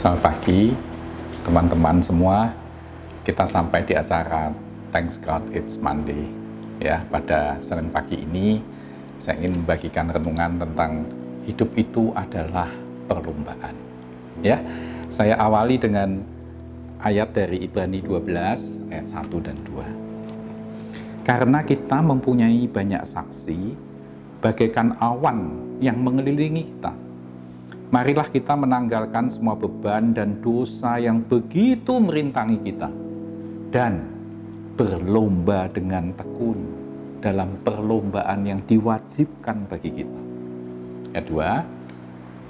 Selamat pagi teman-teman semua. Kita sampai di acara Thanks God It's Monday. Ya, pada Senin pagi ini saya ingin membagikan renungan tentang hidup itu adalah perlombaan. Ya, saya awali dengan ayat dari Ibrani 12 ayat 1 dan 2. Karena kita mempunyai banyak saksi bagaikan awan yang mengelilingi kita. Marilah kita menanggalkan semua beban dan dosa yang begitu merintangi kita dan berlomba dengan tekun dalam perlombaan yang diwajibkan bagi kita. Kedua,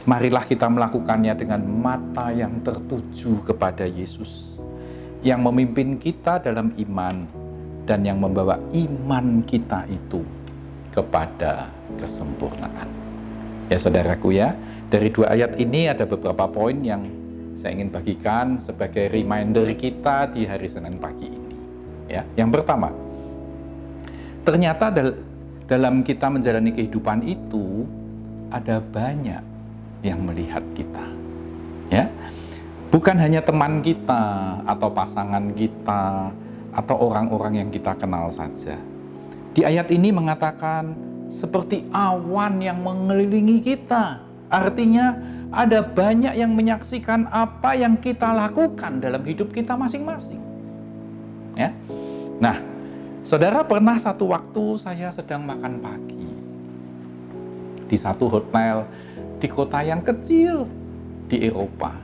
marilah kita melakukannya dengan mata yang tertuju kepada Yesus yang memimpin kita dalam iman dan yang membawa iman kita itu kepada kesempurnaan. Ya saudaraku ya, dari dua ayat ini ada beberapa poin yang saya ingin bagikan sebagai reminder kita di hari Senin pagi ini. Ya, yang pertama, ternyata dalam kita menjalani kehidupan itu ada banyak yang melihat kita. Ya, bukan hanya teman kita atau pasangan kita atau orang-orang yang kita kenal saja. Di ayat ini mengatakan seperti awan yang mengelilingi kita. Artinya ada banyak yang menyaksikan apa yang kita lakukan dalam hidup kita masing-masing. Ya. Nah, saudara, pernah satu waktu saya sedang makan pagi di satu hotel di kota yang kecil di Eropa.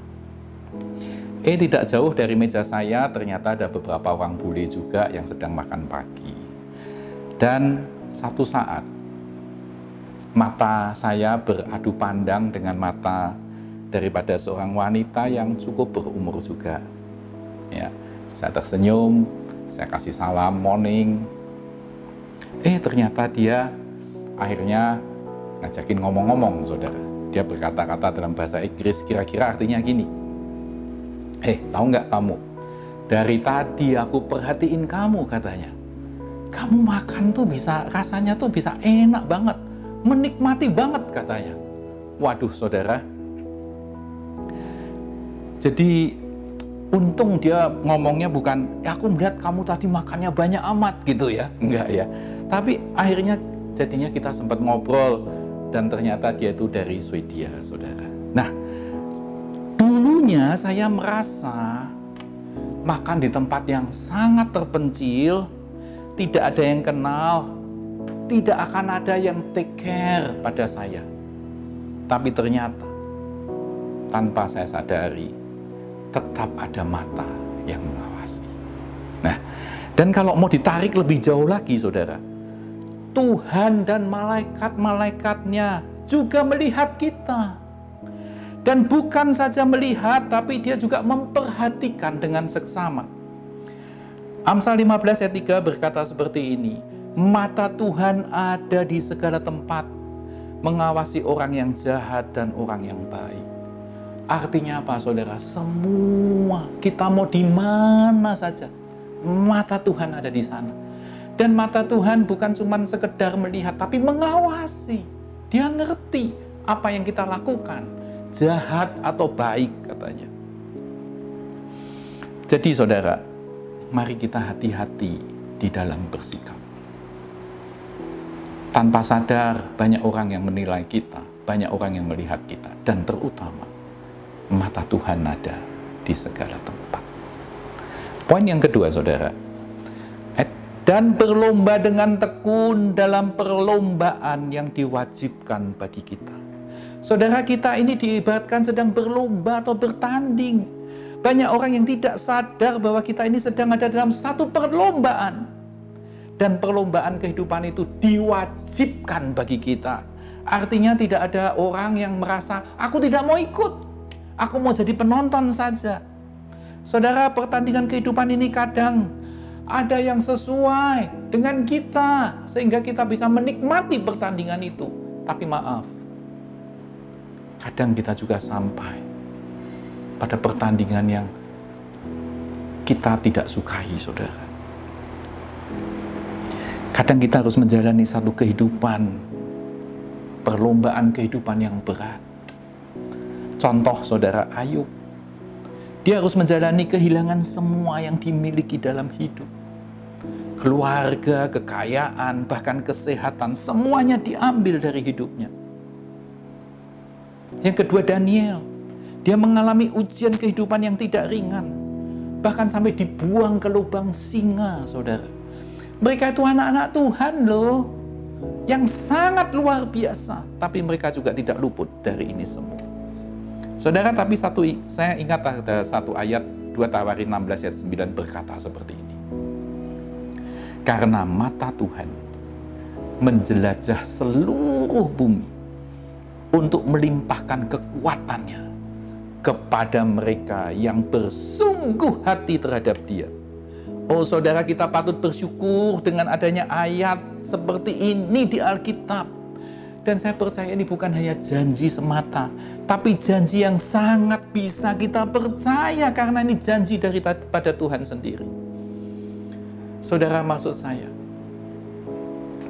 Tidak jauh dari meja saya ternyata ada beberapa orang bule juga yang sedang makan pagi. Dan satu saat mata saya beradu pandang dengan mata daripada seorang wanita yang cukup berumur juga. Ya, saya tersenyum, saya kasih salam, morning. Ternyata dia akhirnya ngajakin ngomong-ngomong, saudara. Dia berkata-kata dalam bahasa Inggris, kira-kira artinya gini. Tahu nggak kamu? Dari tadi aku perhatiin kamu, katanya. Kamu makan tuh bisa, rasanya tuh bisa enak banget. Menikmati banget, katanya. Waduh, saudara. Jadi untung dia ngomongnya bukan, aku melihat kamu tadi makannya banyak amat gitu ya. Enggak ya. Tapi akhirnya jadinya kita sempat ngobrol dan ternyata dia itu dari Swedia, saudara. Nah, dulunya saya merasa makan di tempat yang sangat terpencil, tidak ada yang kenal, tidak akan ada yang take care pada saya. Tapi ternyata, tanpa saya sadari, tetap ada mata yang mengawasi. Nah, dan kalau mau ditarik lebih jauh lagi, saudara, Tuhan dan malaikat-malaikatnya juga melihat kita. Dan bukan saja melihat, tapi dia juga memperhatikan dengan seksama. Amsal 15 ayat 3 berkata seperti ini, mata Tuhan ada di segala tempat, mengawasi orang yang jahat dan orang yang baik. Artinya apa, saudara? Semua, kita mau di mana saja, mata Tuhan ada di sana. Dan mata Tuhan bukan cuma sekedar melihat, tapi mengawasi. Dia ngerti apa yang kita lakukan, jahat atau baik, katanya. Jadi saudara, mari kita hati-hati di dalam bersikap. Tanpa sadar, banyak orang yang menilai kita, banyak orang yang melihat kita, dan terutama, mata Tuhan ada di segala tempat. Poin yang kedua, saudara, dan berlomba dengan tekun dalam perlombaan yang diwajibkan bagi kita. Saudara, kita ini diibaratkan sedang berlomba atau bertanding. Banyak orang yang tidak sadar bahwa kita ini sedang ada dalam satu perlombaan. Dan perlombaan kehidupan itu diwajibkan bagi kita. Artinya tidak ada orang yang merasa, aku tidak mau ikut, aku mau jadi penonton saja. Saudara, pertandingan kehidupan ini kadang ada yang sesuai dengan kita, sehingga kita bisa menikmati pertandingan itu. Tapi maaf, kadang kita juga sampai pada pertandingan yang kita tidak sukai, saudara. Kadang kita harus menjalani satu kehidupan, perlombaan kehidupan yang berat. Contoh saudara Ayub. Dia harus menjalani kehilangan semua yang dimiliki dalam hidup. Keluarga, kekayaan, bahkan kesehatan, semuanya diambil dari hidupnya. Yang kedua, Daniel. Dia mengalami ujian kehidupan yang tidak ringan. Bahkan sampai dibuang ke lubang singa, saudara. Mereka itu anak-anak Tuhan loh. Yang sangat luar biasa. Tapi mereka juga tidak luput dari ini semua. Saudara, tapi saya ingat ada satu ayat 2 Tawarin 16 ayat 9 berkata seperti ini. Karena mata Tuhan menjelajah seluruh bumi untuk melimpahkan kekuatannya kepada mereka yang bersungguh hati terhadap Dia. Oh saudara, kita patut bersyukur dengan adanya ayat seperti ini di Alkitab. Dan saya percaya ini bukan hanya janji semata, tapi janji yang sangat bisa kita percaya karena ini janji daripada Tuhan sendiri. Saudara, maksud saya,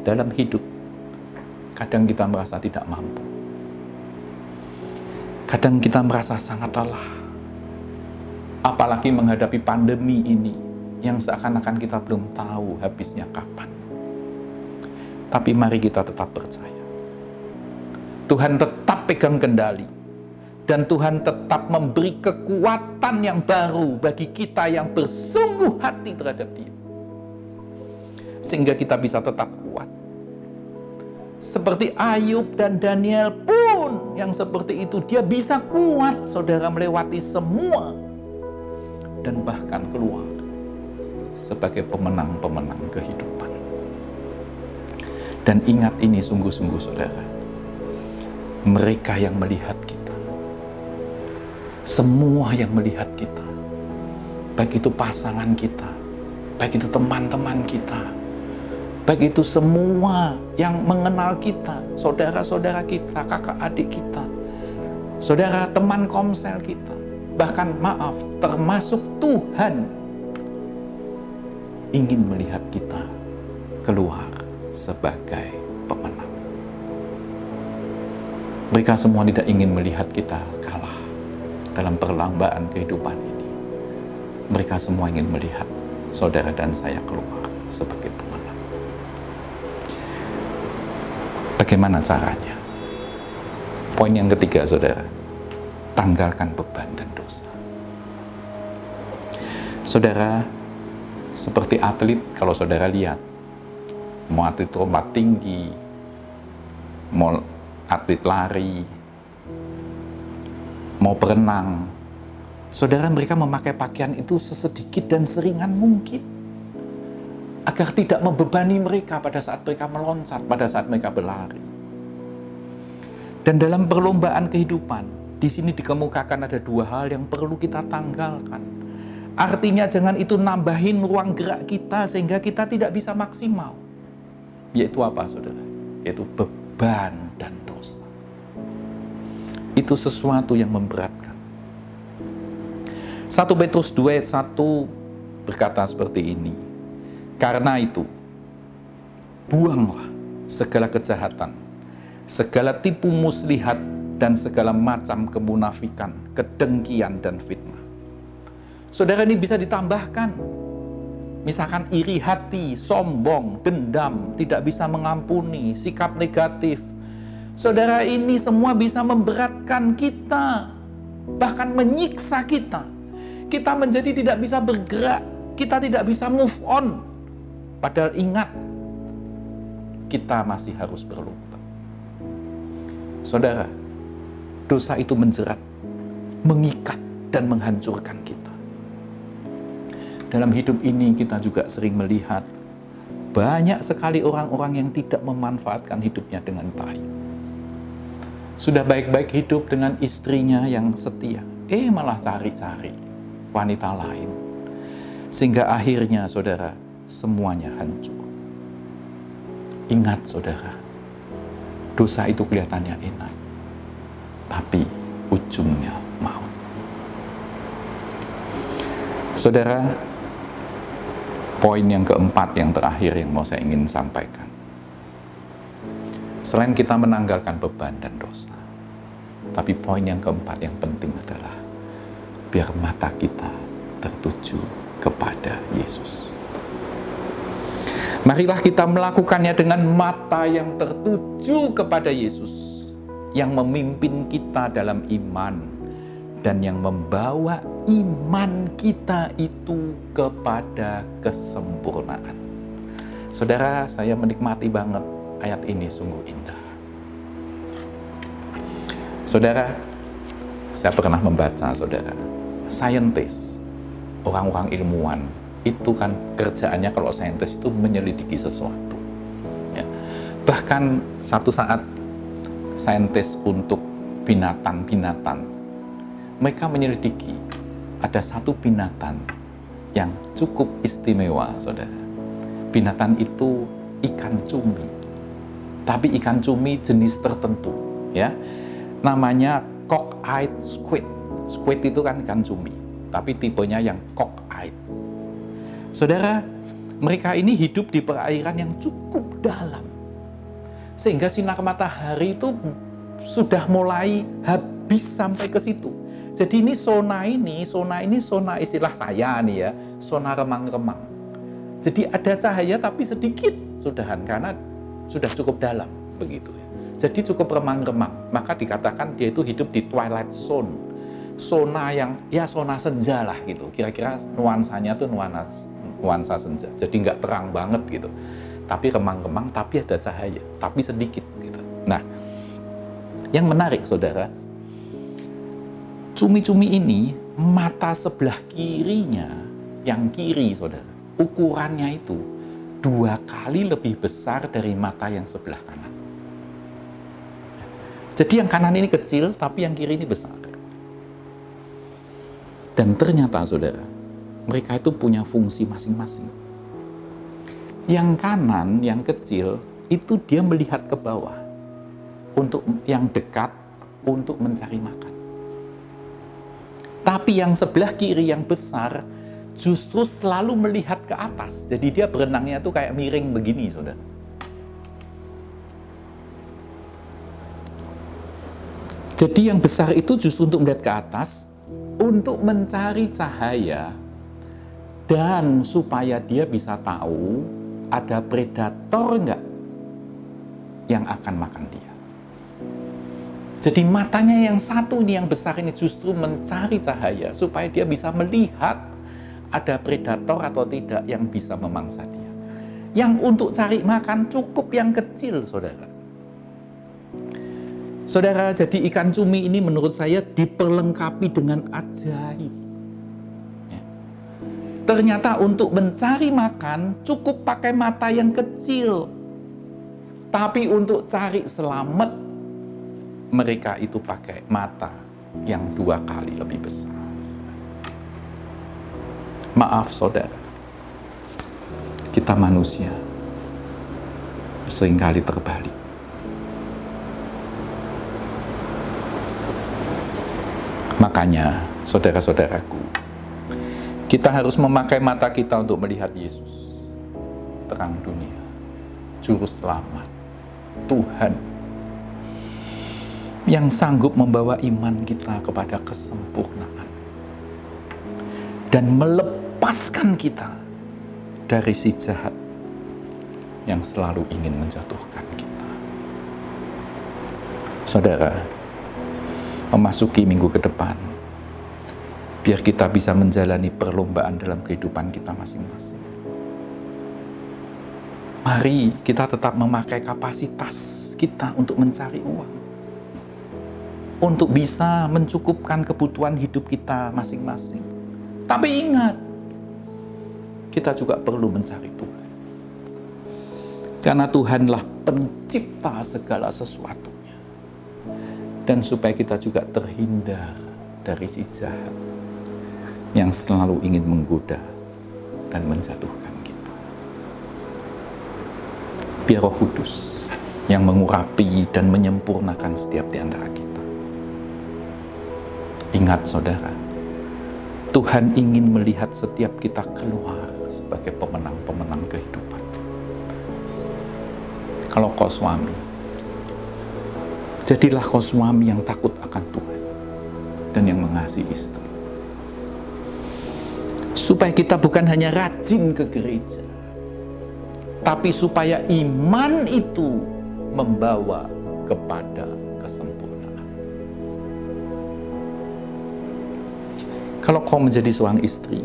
dalam hidup, kadang kita merasa tidak mampu. Kadang kita merasa sangat lelah. Apalagi menghadapi pandemi ini, yang seakan-akan kita belum tahu habisnya kapan. Tapi mari kita tetap percaya. Tuhan tetap pegang kendali. Dan Tuhan tetap memberi kekuatan yang baru bagi kita yang bersungguh hati terhadap Dia. Sehingga kita bisa tetap kuat. Seperti Ayub dan Daniel pun yang seperti itu. Dia bisa kuat, saudara, melewati semua. Dan bahkan keluar sebagai pemenang-pemenang kehidupan. Dan ingat ini sungguh-sungguh, saudara. Mereka yang melihat kita. Semua yang melihat kita. Baik itu pasangan kita. Baik itu teman-teman kita. Baik itu semua yang mengenal kita, saudara-saudara kita, kakak adik kita, saudara teman komsel kita, bahkan maaf, termasuk Tuhan ingin melihat kita keluar sebagai pemenang. Mereka semua tidak ingin melihat kita kalah dalam perlombaan kehidupan ini. Mereka semua ingin melihat saudara dan saya keluar sebagai pemenang. Bagaimana caranya? Poin yang ketiga, saudara, tanggalkan beban dan dosa. Saudara, seperti atlet, kalau saudara lihat, mau atlet lompat tinggi, mau atlet lari, mau berenang, saudara, mereka memakai pakaian itu sesedikit dan seringan mungkin. Agar tidak membebani mereka pada saat mereka meloncat, pada saat mereka berlari. Dan dalam perlombaan kehidupan, di sini dikemukakan ada dua hal yang perlu kita tanggalkan. Artinya jangan itu nambahin ruang gerak kita sehingga kita tidak bisa maksimal. Yaitu apa, saudara? Yaitu beban dan dosa. Itu sesuatu yang memberatkan. 1 Petrus 2 ayat 1 berkata seperti ini. Karena itu, buanglah segala kejahatan, segala tipu muslihat, dan segala macam kemunafikan, kedengkian, dan fitnah. Saudara, ini bisa ditambahkan. Misalkan iri hati, sombong, dendam, tidak bisa mengampuni, sikap negatif. Saudara, ini semua bisa memberatkan kita, bahkan menyiksa kita. Kita menjadi tidak bisa bergerak, kita tidak bisa move on. Padahal ingat, kita masih harus berlomba. Saudara, dosa itu menjerat, mengikat, dan menghancurkan kita. Dalam hidup ini kita juga sering melihat banyak sekali orang-orang yang tidak memanfaatkan hidupnya dengan baik. Sudah baik-baik hidup dengan istrinya yang setia, malah cari-cari wanita lain. Sehingga akhirnya, saudara, semuanya hancur. Ingat, saudara, dosa itu kelihatannya enak, tapi ujungnya maut. Saudara, poin yang keempat, yang terakhir yang mau saya ingin sampaikan. Selain kita menanggalkan beban dan dosa, tapi poin yang keempat yang penting adalah biar mata kita tertuju kepada Yesus. Marilah kita melakukannya dengan mata yang tertuju kepada Yesus, yang memimpin kita dalam iman dan yang membawa iman kita itu kepada kesempurnaan. Saudara, saya menikmati banget ayat ini, sungguh indah. Saudara, saya pernah membaca, saudara, saintis, orang-orang ilmuwan, itu kan kerjaannya kalau saintis itu menyelidiki sesuatu. Ya. Bahkan satu saat saintis untuk binatang-binatang, mereka menyelidiki ada satu binatang yang cukup istimewa, saudara. Binatang itu ikan cumi, tapi ikan cumi jenis tertentu, ya. Namanya cock-eyed squid. Squid itu kan ikan cumi, tapi tipenya yang cock-eyed. Saudara, mereka ini hidup di perairan yang cukup dalam, sehingga sinar matahari itu sudah mulai habis sampai ke situ. Jadi ini zona istilah saya nih ya, zona remang-remang. Jadi ada cahaya tapi sedikit, sudahan, karena sudah cukup dalam begitu ya. Jadi cukup remang-remang, maka dikatakan dia itu hidup di twilight zone, zona yang ya zona senja lah gitu. Kira-kira nuansanya tuh nuansa senja. Jadi nggak terang banget gitu, tapi remang-remang, tapi ada cahaya, tapi sedikit gitu. Nah, yang menarik, saudara, cumi-cumi ini mata sebelah kirinya, yang kiri, saudara, ukurannya itu 2 kali lebih besar dari mata yang sebelah kanan. Jadi yang kanan ini kecil, tapi yang kiri ini besar. Dan ternyata, saudara, mereka itu punya fungsi masing-masing. Yang kanan, yang kecil, itu dia melihat ke bawah, untuk yang dekat, untuk mencari makan. Tapi yang sebelah kiri, yang besar, justru selalu melihat ke atas. Jadi dia berenangnya tuh kayak miring begini, saudara. Jadi yang besar itu justru untuk melihat ke atas, untuk mencari cahaya, dan supaya dia bisa tahu ada predator enggak yang akan makan dia. Jadi matanya yang satu ini, yang besar ini, justru mencari cahaya supaya dia bisa melihat ada predator atau tidak yang bisa memangsa dia. Yang untuk cari makan cukup yang kecil, saudara. Saudara, jadi ikan cumi ini menurut saya diperlengkapi dengan ajaib. Ya. Ternyata untuk mencari makan cukup pakai mata yang kecil. Tapi untuk cari selamat, mereka itu pakai mata yang 2 kali lebih besar. Maaf, saudara, kita manusia seringkali terbalik. Makanya, saudara-saudaraku, kita harus memakai mata kita untuk melihat Yesus, terang dunia, Juru Selamat, Tuhan, yang sanggup membawa iman kita kepada kesempurnaan dan melepaskan kita dari si jahat yang selalu ingin menjatuhkan kita. Saudara, memasuki minggu ke depan, biar kita bisa menjalani perlombaan dalam kehidupan kita masing-masing. Mari kita tetap memakai kapasitas kita untuk mencari uang, untuk bisa mencukupkan kebutuhan hidup kita masing-masing. Tapi ingat, kita juga perlu mencari Tuhan. Karena Tuhanlah pencipta segala sesuatunya. Dan supaya kita juga terhindar dari si jahat yang selalu ingin menggoda dan menjatuhkan kita. Biar Roh Kudus yang mengurapi dan menyempurnakan setiap di antara kita. Ingat, saudara, Tuhan ingin melihat setiap kita keluar sebagai pemenang-pemenang kehidupan. Kalau kau suami, jadilah kau suami yang takut akan Tuhan dan yang mengasihi istri. Supaya kita bukan hanya rajin ke gereja, tapi supaya iman itu membawa kepada kesempurnaan. Kalau kau menjadi seorang istri,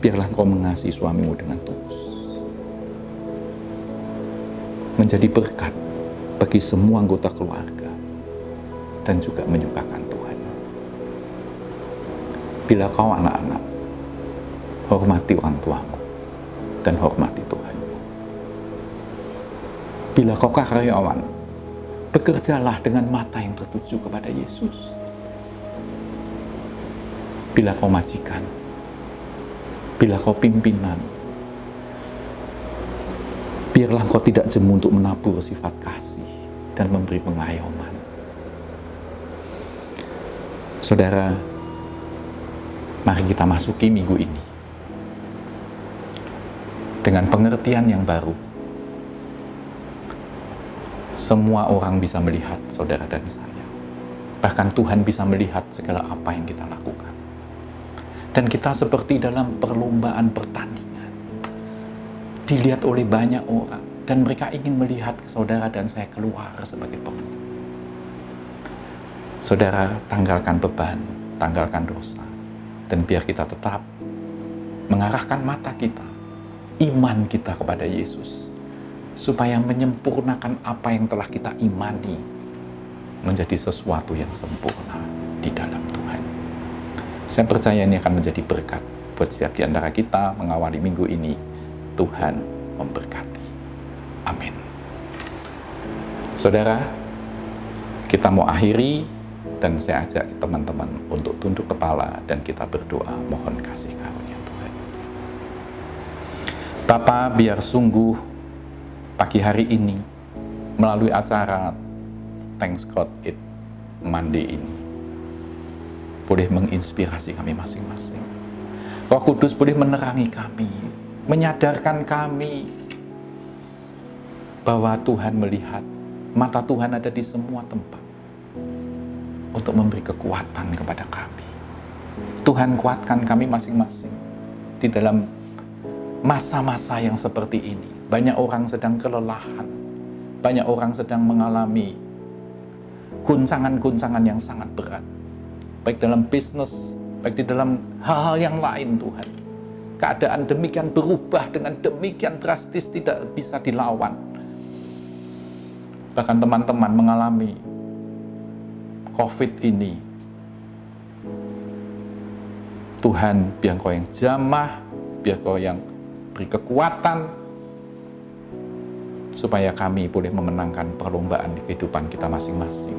biarlah kau mengasihi suamimu dengan tulus. Menjadi berkat bagi semua anggota keluarga dan juga menyukakan Tuhan. Bila kau anak-anak, hormati orang tuamu dan hormati Tuhan. Bila kau karyawan, bekerjalah dengan mata yang tertuju kepada Yesus. Bila kau majikan, bila kau pimpinan, biarlah kau tidak jemu untuk menabur sifat kasih dan memberi pengayoman. Saudara, mari kita masuki minggu ini dengan pengertian yang baru. Semua orang bisa melihat saudara dan saya. Bahkan Tuhan bisa melihat segala apa yang kita lakukan. Dan kita seperti dalam perlombaan pertandingan. Dilihat oleh banyak orang. Dan mereka ingin melihat saudara dan saya keluar sebagai pemenang. Saudara, tanggalkan beban, tanggalkan dosa. Dan biar kita tetap mengarahkan mata kita, iman kita kepada Yesus. Supaya menyempurnakan apa yang telah kita imani menjadi sesuatu yang sempurna di dalam Tuhan. Saya percaya ini akan menjadi berkat buat setiap di antara kita mengawali minggu ini. Tuhan memberkati. Amin. Saudara, kita mau akhiri dan saya ajak teman-teman untuk tunduk kepala dan kita berdoa mohon kasih karunia Tuhan. Bapa, biar sungguh pagi hari ini melalui acara Thanks God It's Monday ini boleh menginspirasi kami masing-masing. Roh Kudus boleh menerangi kami, menyadarkan kami bahwa Tuhan melihat, mata Tuhan ada di semua tempat untuk memberi kekuatan kepada kami. Tuhan kuatkan kami masing-masing di dalam masa-masa yang seperti ini. Banyak orang sedang kelelahan, banyak orang sedang mengalami guncangan-guncangan yang sangat berat. Baik dalam bisnis, baik di dalam hal-hal yang lain Tuhan. Keadaan demikian berubah dengan demikian drastis tidak bisa dilawan. Bahkan teman-teman mengalami COVID ini. Tuhan, biar Kau yang jamah, biar Kau yang beri kekuatan, supaya kami boleh memenangkan perlombaan di kehidupan kita masing-masing.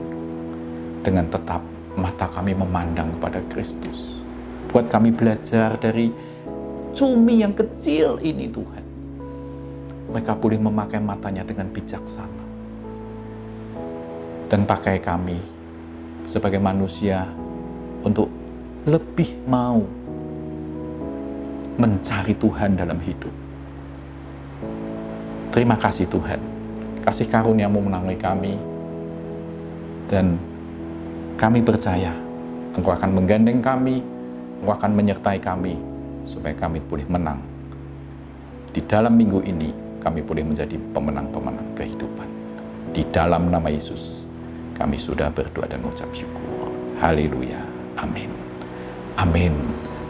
Dengan tetap mata kami memandang kepada Kristus. Buat kami belajar dari cumi yang kecil ini Tuhan. Mereka boleh memakai matanya dengan bijaksana. Dan pakai kami sebagai manusia untuk lebih mau mencari Tuhan dalam hidup. Terima kasih Tuhan. Kasih karunia-Mu menaungi kami. Dan kami percaya Engkau akan menggandeng kami, Engkau akan menyertai kami, supaya kami boleh menang. Di dalam minggu ini, kami boleh menjadi pemenang-pemenang kehidupan. Di dalam nama Yesus, kami sudah berdoa dan mengucap syukur. Haleluya. Amin. Amin.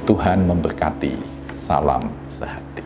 Tuhan memberkati. Salam sehat.